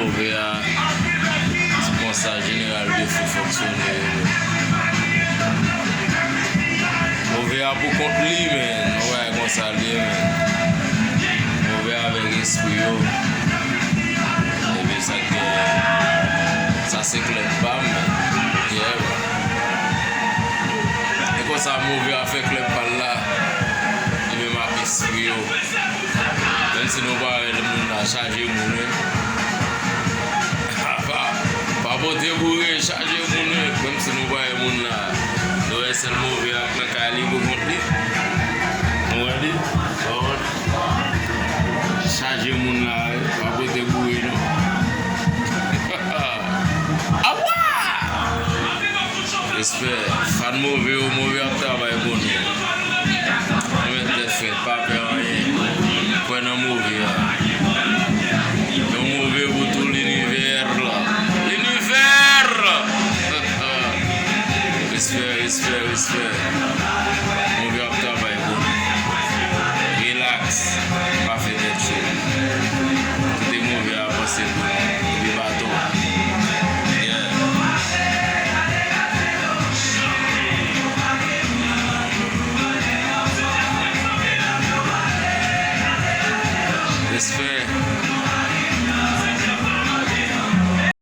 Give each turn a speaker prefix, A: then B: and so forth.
A: mouve a se konsa general de fou fonksyonè. Mouve a pou kont li men, wè konsa li men. Mouve avèk espri yo. Ebe sa ke, sa se klep pa men. Yeah. E konsa mouve a fe klep pa la, ebe ma espri yo. Men si nou ba le moun la chaje moun pa bote bourre chaje moun men si nou ba le moun la do esel mouve ak nan ka li go kont li. Nou wè di? Chaje moun la pa bote bourre nou. Awa! Espè, fan mouve ap travay bon nou. Nou met de fèt, pa pe anyen. Kwen nan mouve ya. Yon mouve pou tout l'univers la. L'univers! Respect. Mouve ap travay bon. Relax.